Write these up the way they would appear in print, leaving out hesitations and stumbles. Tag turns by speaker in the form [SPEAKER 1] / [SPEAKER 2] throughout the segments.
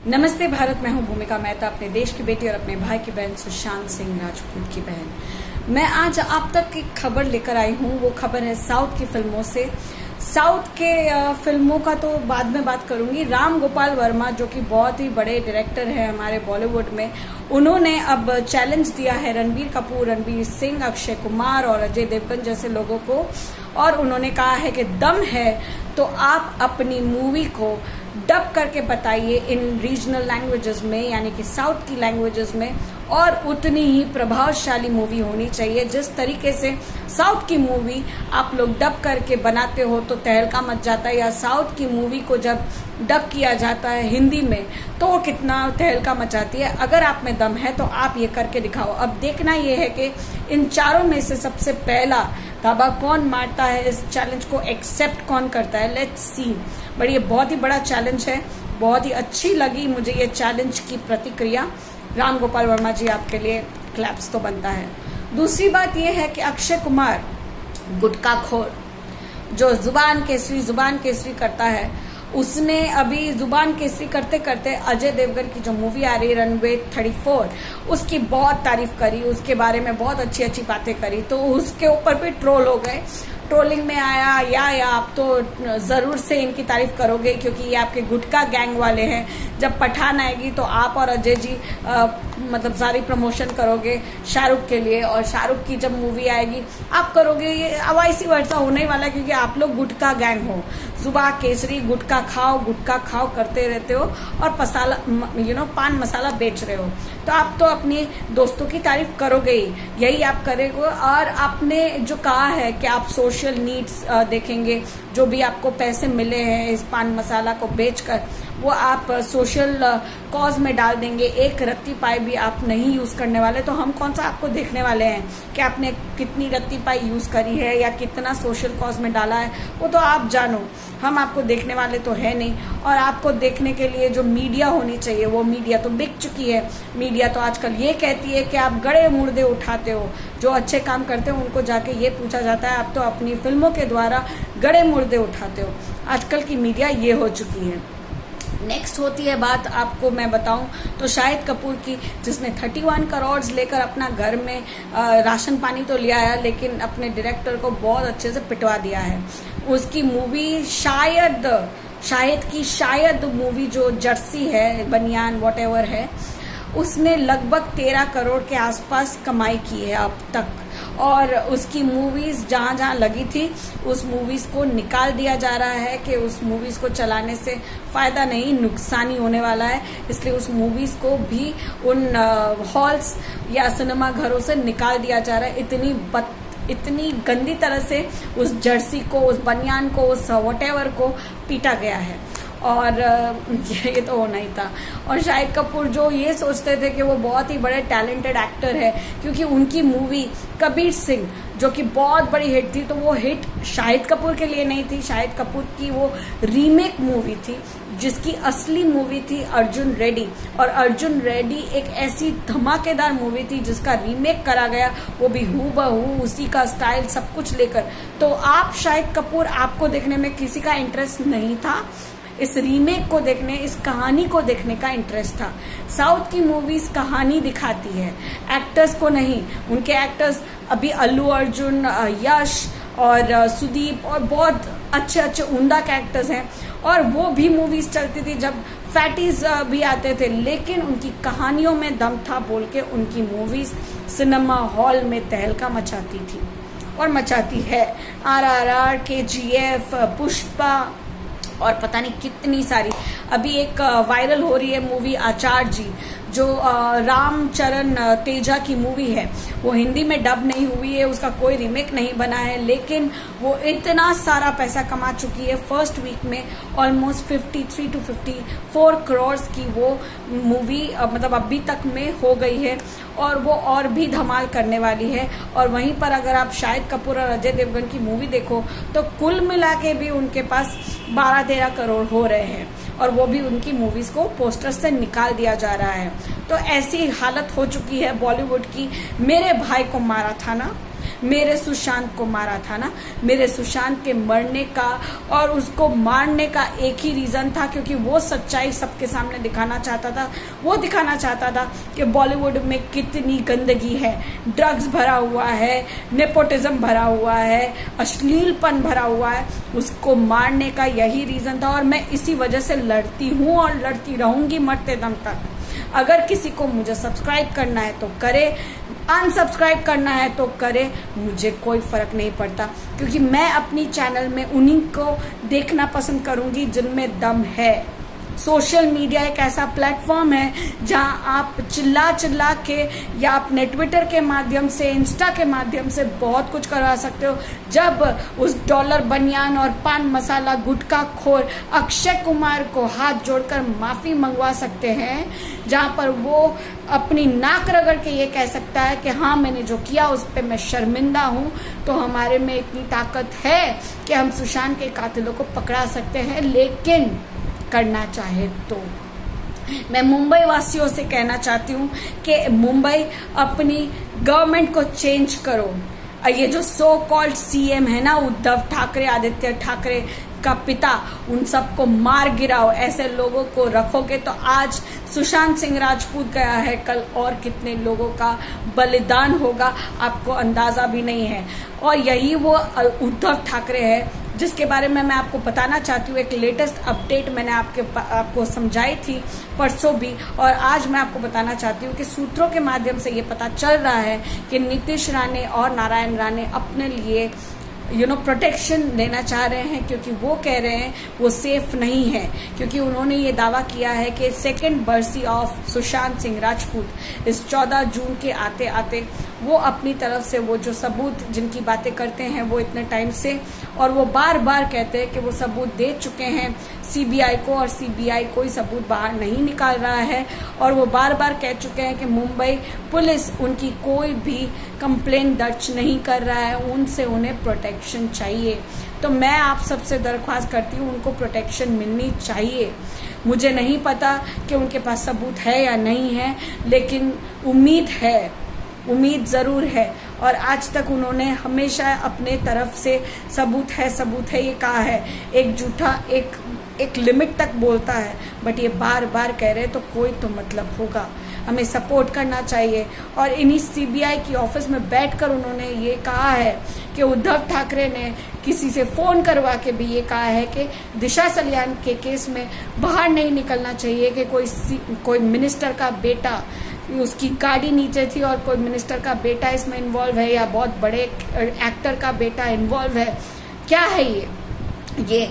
[SPEAKER 1] नमस्ते भारत, मैं हूं भूमिका मेहता, अपने देश की बेटी और अपने भाई की बहन सुशांत सिंह राजपूत की बहन। मैं आज आप तक एक खबर लेकर आई हूं। वो खबर है साउथ की फिल्मों से। साउथ के फिल्मों का तो बाद में बात करूंगी। राम गोपाल वर्मा, जो कि बहुत ही बड़े डायरेक्टर हैं हमारे बॉलीवुड में, उन्होंने अब चैलेंज दिया है रणबीर कपूर, रणवीर सिंह, अक्षय कुमार और अजय देवगन जैसे लोगों को, और उन्होंने कहा है कि दम है तो आप अपनी मूवी को डब करके बताइए इन रीजनल लैंग्वेजेस में, यानी कि साउथ की लैंग्वेजेस में, और उतनी ही प्रभावशाली मूवी होनी चाहिए। जिस तरीके से साउथ की मूवी आप लोग डब करके बनाते हो तो तहलका मच जाता है, या साउथ की मूवी को जब डब किया जाता है हिंदी में तो वो कितना तहलका मचाती है। अगर आप में दम है तो आप ये करके दिखाओ। अब देखना ये है कि इन चारों में से सबसे पहला धाबा कौन मारता है, इस चैलेंज को एक्सेप्ट कौन करता है। Let's see. बट ये बहुत ही बड़ा चैलेंज है, बहुत ही अच्छी लगी मुझे ये चैलेंज की प्रतिक्रिया। राम गोपाल वर्मा जी, आपके लिए क्लैप्स तो बनता है। दूसरी बात यह है कि अक्षय कुमार गुटखाखोर, जो जुबान केसरी करता है, उसने अभी जुबान केसरी करते करते अजय देवगन की जो मूवी आ रही है रनवे 34, उसकी बहुत तारीफ करी, उसके बारे में बहुत अच्छी अच्छी बातें करी, तो उसके ऊपर भी ट्रोल हो गए। ट्रोलिंग में आया या आप तो जरूर से इनकी तारीफ करोगे क्योंकि ये आपके गुटखा गैंग वाले हैं। जब पठान आएगी तो आप और अजय जी मतलब सारी प्रमोशन करोगे शाहरुख के लिए, और शाहरुख की जब मूवी आएगी आप करोगे। ये अवाइसी वर्षा होने वाला है क्योंकि आप लोग गुटखा गैंग हो, जुबान केसरी, गुटखा खाओ करते रहते हो और पान मसाला बेच रहे हो, तो आप तो अपने दोस्तों की तारीफ करोगे ही, यही आप करेंगे। और आपने जो कहा है कि आप सोशल नीड्स देखेंगे, जो भी आपको पैसे मिले हैं इस पान मसाला को बेचकर, वो आप सोशल कॉज में डाल देंगे। एक रत्ती पाई भी आप नहीं यूज करने वाले, तो हम कौन सा आपको देखने वाले हैं कि आपने कितनी रत्ती पाई यूज करी है या कितना सोशल कॉज में डाला है, वो तो आप जानो। हम आपको देखने वाले तो है नहीं। और आपको देखने के लिए जो मीडिया होनी चाहिए, वो मीडिया तो बिक चुकी है। मीडिया तो आजकल ये कहती है कि आप गड़े मुर्दे उठाते हो, जो अच्छे काम करते हो उनको जाके ये पूछा जाता है आप तो अपनी फिल्मों के द्वारा गड़े मुर्दे उठाते हो। आजकल की मीडिया ये हो चुकी है। नेक्स्ट होती है बात, आपको मैं बताऊं तो शाहिद कपूर की, जिसने 31 करोड़ लेकर अपना घर में राशन पानी तो लिया है, लेकिन अपने डायरेक्टर को बहुत अच्छे से पिटवा दिया है। उसकी मूवी शायद मूवी जो जर्सी है, बनियान व्हाटएवर है, उसने लगभग 13 करोड़ के आसपास कमाई की है अब तक। और उसकी मूवीज जहां जहां लगी थी उस मूवीज को निकाल दिया जा रहा है कि उस मूवीज को चलाने से फायदा नहीं, नुकसान ही होने वाला है। इसलिए उस मूवीज को भी उन हॉल्स या सिनेमा घरों से निकाल दिया जा रहा है। इतनी गंदी तरह से उस जर्सी को, उस बनियान को, उस व्हाटएवर को पीटा गया है। और ये तो होना ही था। और शाहिद कपूर जो ये सोचते थे कि वो बहुत ही बड़े टैलेंटेड एक्टर है, क्योंकि उनकी मूवी कबीर सिंह जो कि बहुत बड़ी हिट थी, तो वो हिट शाहिद कपूर के लिए नहीं थी। शाहिद कपूर की वो रीमेक मूवी थी, जिसकी असली मूवी थी अर्जुन रेड्डी। और अर्जुन रेड्डी एक ऐसी धमाकेदार मूवी थी जिसका रीमेक करा गया, वो भी हूबहू उसी का स्टाइल सब कुछ लेकर। तो आप शाहिद कपूर, आपको देखने में किसी का इंटरेस्ट नहीं था, इस रीमेक को देखने, इस कहानी को देखने का इंटरेस्ट था। साउथ की मूवीज कहानी दिखाती है, एक्टर्स को नहीं। उनके एक्टर्स अभी अल्लू अर्जुन, यश और सुदीप और बहुत अच्छे अच्छे उम्दा के एक्टर्स हैं, और वो भी मूवीज चलती थी जब फैटीज भी आते थे, लेकिन उनकी कहानियों में दम था बोल के उनकी मूवीज सिनेमा हॉल में तहलका मचाती थी और मचाती है। RRR, KGF, पुष्पा और पता नहीं कितनी सारी। अभी एक वायरल हो रही है मूवी आचार्य जी, जो रामचरण तेजा की मूवी है। वो हिंदी में डब नहीं हुई है, उसका कोई रीमेक नहीं बना है, लेकिन वो इतना सारा पैसा कमा चुकी है। फर्स्ट वीक में ऑलमोस्ट 53 to 54 करोड़ की वो मूवी मतलब अभी तक में हो गई है, और वो और भी धमाल करने वाली है। और वहीं पर अगर आप शाहिद कपूर और अजय देवगन की मूवी देखो तो कुल मिला के भी उनके पास 12-13 करोड़ हो रहे हैं, और वो भी उनकी मूवीज को पोस्टर से निकाल दिया जा रहा है। तो ऐसी हालत हो चुकी है बॉलीवुड की। मेरे भाई को मारा था ना, मेरे सुशांत को मारा था ना, मेरे सुशांत के मरने का और उसको मारने का एक ही रीजन था, क्योंकि वो सच्चाई सबके सामने दिखाना चाहता था। वो दिखाना चाहता था कि बॉलीवुड में कितनी गंदगी है, ड्रग्स भरा हुआ है, नेपोटिज्म भरा हुआ है, अश्लीलपन भरा हुआ है। उसको मारने का यही रीजन था और मैं इसी वजह से लड़ती हूँ और लड़ती रहूंगी मरते दम तक। अगर किसी को मुझे सब्सक्राइब करना है तो करे, अनसब्सक्राइब करना है तो करे, मुझे कोई फर्क नहीं पड़ता, क्योंकि मैं अपनी चैनल में उन्हीं को देखना पसंद करूंगी जिनमें दम है। सोशल मीडिया एक ऐसा प्लेटफॉर्म है जहां आप चिल्ला चिल्ला के या अपने ट्विटर के माध्यम से, इंस्टा के माध्यम से बहुत कुछ करवा सकते हो। जब उस डॉलर बनियान और पान मसाला गुटखा खोर अक्षय कुमार को हाथ जोड़कर माफी मंगवा सकते हैं, जहां पर वो अपनी नाक रगड़ के ये कह सकता है कि हाँ मैंने जो किया उस पर मैं शर्मिंदा हूँ, तो हमारे में इतनी ताकत है कि हम सुशांत के कातिलों को पकड़ा सकते हैं, लेकिन करना चाहे तो। मैं मुंबई वासियों से कहना चाहती हूँ कि मुंबई अपनी गवर्नमेंट को चेंज करो। ये जो सो कॉल्ड सीएम है ना, उद्धव ठाकरे, आदित्य ठाकरे का पिता, उन सबको मार गिराओ। ऐसे लोगों को रखोगे तो आज सुशांत सिंह राजपूत गया है, कल और कितने लोगों का बलिदान होगा आपको अंदाजा भी नहीं है। और यही वो उद्धव ठाकरे है जिसके बारे में मैं आपको बताना चाहती हूँ। एक लेटेस्ट अपडेट मैंने आपको समझाई थी परसों भी, और आज मैं आपको बताना चाहती हूँ कि सूत्रों के माध्यम से ये पता चल रहा है कि नीतीश राणे और नारायण राणे अपने लिए प्रोटेक्शन लेना चाह रहे हैं, क्योंकि वो कह रहे हैं वो सेफ नहीं है, क्योंकि उन्होंने ये दावा किया है कि सेकंड बरसी ऑफ सुशांत सिंह राजपूत इस 14 जून के आते आते वो अपनी तरफ से वो जो सबूत जिनकी बातें करते हैं वो इतने टाइम से, और वो बार बार कहते हैं कि वो सबूत दे चुके हैं सीबीआई को, और सीबीआई कोई सबूत बाहर नहीं निकाल रहा है। और वो बार बार कह चुके हैं कि मुंबई पुलिस उनकी कोई भी कंप्लेंट दर्ज नहीं कर रहा है, उनसे उन्हें प्रोटेक्शन चाहिए। तो मैं आप सबसे दरख्वास्त करती हूँ उनको प्रोटेक्शन मिलनी चाहिए। मुझे नहीं पता कि उनके पास सबूत है या नहीं है, लेकिन उम्मीद है, उम्मीद जरूर है। और आज तक उन्होंने हमेशा अपने तरफ से सबूत है ये कहा है। एक झूठा एक लिमिट तक बोलता है, बट ये बार बार कह रहे तो कोई तो मतलब होगा। हमें सपोर्ट करना चाहिए। और इन्हीं सीबीआई की ऑफिस में बैठकर उन्होंने ये कहा है कि उद्धव ठाकरे ने किसी से फोन करवा के भी ये कहा है कि दिशा सलियान के केस में बाहर नहीं निकलना चाहिए, कि कोई मिनिस्टर का बेटा, उसकी गाड़ी नीचे थी और कोई मिनिस्टर का बेटा इसमें इन्वॉल्व है, या बहुत बड़े एक्टर का बेटा इन्वॉल्व है। क्या है ये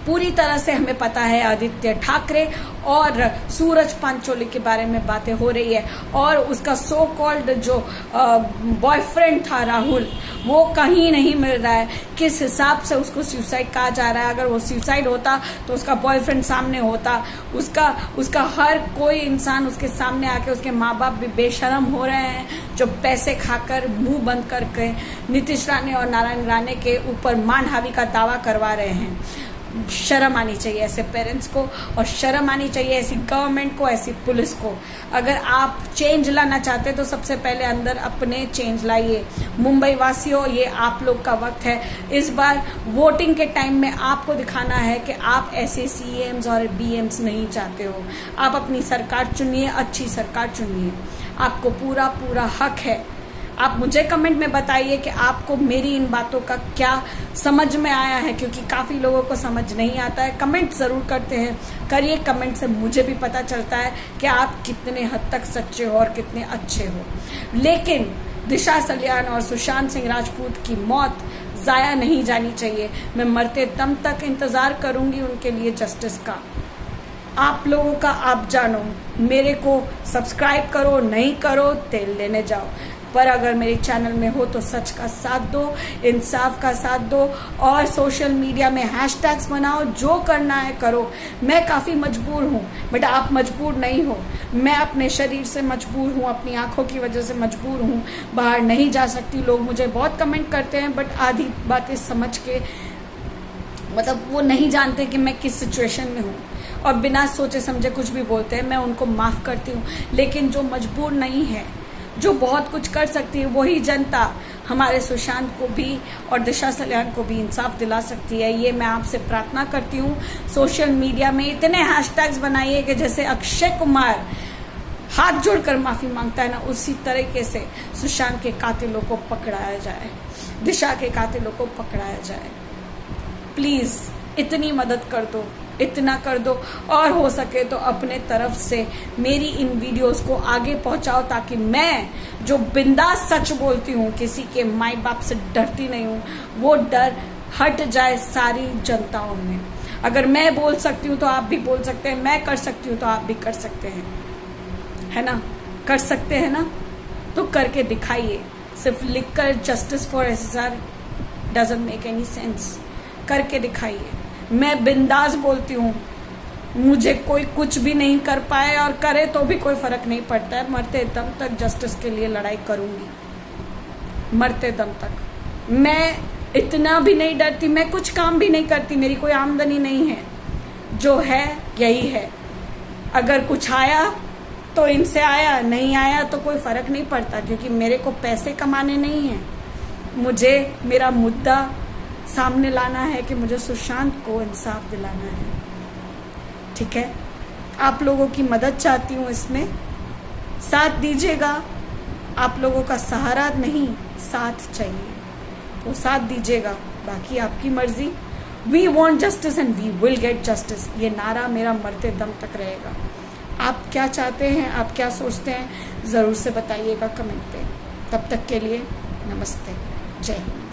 [SPEAKER 1] पूरी तरह से हमें पता है। आदित्य ठाकरे और सूरज पांचोली के बारे में बातें हो रही है, और उसका सो कॉल्ड जो बॉयफ्रेंड था राहुल, वो कहीं नहीं मिल रहा है। किस हिसाब से उसको सुसाइड कहा जा रहा है? अगर वो सुसाइड होता तो उसका बॉयफ्रेंड सामने होता, उसका हर कोई इंसान उसके सामने आके, उसके माँ बाप भी बेशरम हो रहे हैं जो पैसे खाकर मुंह बंद करके नीतीश राणे और नारायण राणे के ऊपर मानहानि का दावा करवा रहे हैं। शर्म आनी चाहिए ऐसे पेरेंट्स को, और शर्म आनी चाहिए ऐसी गवर्नमेंट को, ऐसी पुलिस को। अगर आप चेंज लाना चाहते तो सबसे पहले अंदर अपने चेंज लाइए। मुंबई वासियों, ये आप लोग का वक्त है। इस बार वोटिंग के टाइम में आपको दिखाना है कि आप ऐसे सीएम्स और बीएम्स नहीं चाहते हो। आप अपनी सरकार चुनिए, अच्छी सरकार चुनिए। आपको पूरा पूरा हक है। आप मुझे कमेंट में बताइए कि आपको मेरी इन बातों का क्या समझ में आया है, क्योंकि काफी लोगों को समझ नहीं आता है। कमेंट जरूर करते हैं, करिए कमेंट से मुझे भी पता चलता है कि आप कितने हद तक सच्चे हो और कितने अच्छे हो। लेकिन दिशा सलियान और सुशांत सिंह राजपूत की मौत जाया नहीं जानी चाहिए। मैं मरते दम तक इंतजार करूंगी उनके लिए जस्टिस का। आप लोगों का आप जानो। मेरे को सब्सक्राइब करो, नहीं करो तेल लेने जाओ, पर अगर मेरे चैनल में हो तो सच का साथ दो, इंसाफ का साथ दो, और सोशल मीडिया में हैशटैग्स बनाओ। जो करना है करो। मैं काफी मजबूर हूँ, बट आप मजबूर नहीं हो। मैं अपने शरीर से मजबूर हूँ, अपनी आंखों की वजह से मजबूर हूँ, बाहर नहीं जा सकती। लोग मुझे बहुत कमेंट करते हैं, बट आधी बातें समझ के, मतलब वो नहीं जानते कि मैं किस सिचुएशन में हूँ, और बिना सोचे समझे कुछ भी बोलते हैं। मैं उनको माफ करती हूँ, लेकिन जो मजबूर नहीं है, जो बहुत कुछ कर सकती है, वही जनता हमारे सुशांत को भी और दिशा सल्यान को भी इंसाफ दिला सकती है। ये मैं आपसे प्रार्थना करती हूँ। सोशल मीडिया में इतने हैशटैग्स बनाइए कि जैसे अक्षय कुमार हाथ जोड़कर माफी मांगता है ना, उसी तरीके से सुशांत के कातिलों को पकड़ाया जाए, दिशा के कातिलों को पकड़ाया जाए। प्लीज इतनी मदद कर दो, इतना कर दो, और हो सके तो अपने तरफ से मेरी इन वीडियोस को आगे पहुंचाओ, ताकि मैं जो बिंदास सच बोलती हूँ, किसी के माई बाप से डरती नहीं हूँ, वो डर हट जाए सारी जनताओं में। अगर मैं बोल सकती हूँ तो आप भी बोल सकते हैं, मैं कर सकती हूँ तो आप भी कर सकते हैं, है ना? कर सकते हैं ना? तो करके दिखाइए। सिर्फ लिखकर justice for SSR doesn't make any sense. करके दिखाइए। मैं बिंदास बोलती हूँ, मुझे कोई कुछ भी नहीं कर पाए और करे तो भी कोई फर्क नहीं पड़ता है। मरते दम तक जस्टिस के लिए लड़ाई करूंगी, मरते दम तक। मैं इतना भी नहीं डरती, मैं कुछ काम भी नहीं करती, मेरी कोई आमदनी नहीं है, जो है यही है। अगर कुछ आया तो इनसे आया, नहीं आया तो कोई फर्क नहीं पड़ता, क्योंकि मेरे को पैसे कमाने नहीं है। मुझे मेरा मुद्दा सामने लाना है कि मुझे सुशांत को इंसाफ दिलाना है। ठीक है, आप लोगों की मदद चाहती हूँ, इसमें साथ दीजिएगा। आप लोगों का सहारा नहीं, साथ चाहिए, तो साथ दीजिएगा। बाकी आपकी मर्जी। We want justice and we will get justice, ये नारा मेरा मरते दम तक रहेगा। आप क्या चाहते हैं, आप क्या सोचते हैं, जरूर से बताइएगा कमेंट पे। तब तक के लिए नमस्ते, जय हिंद।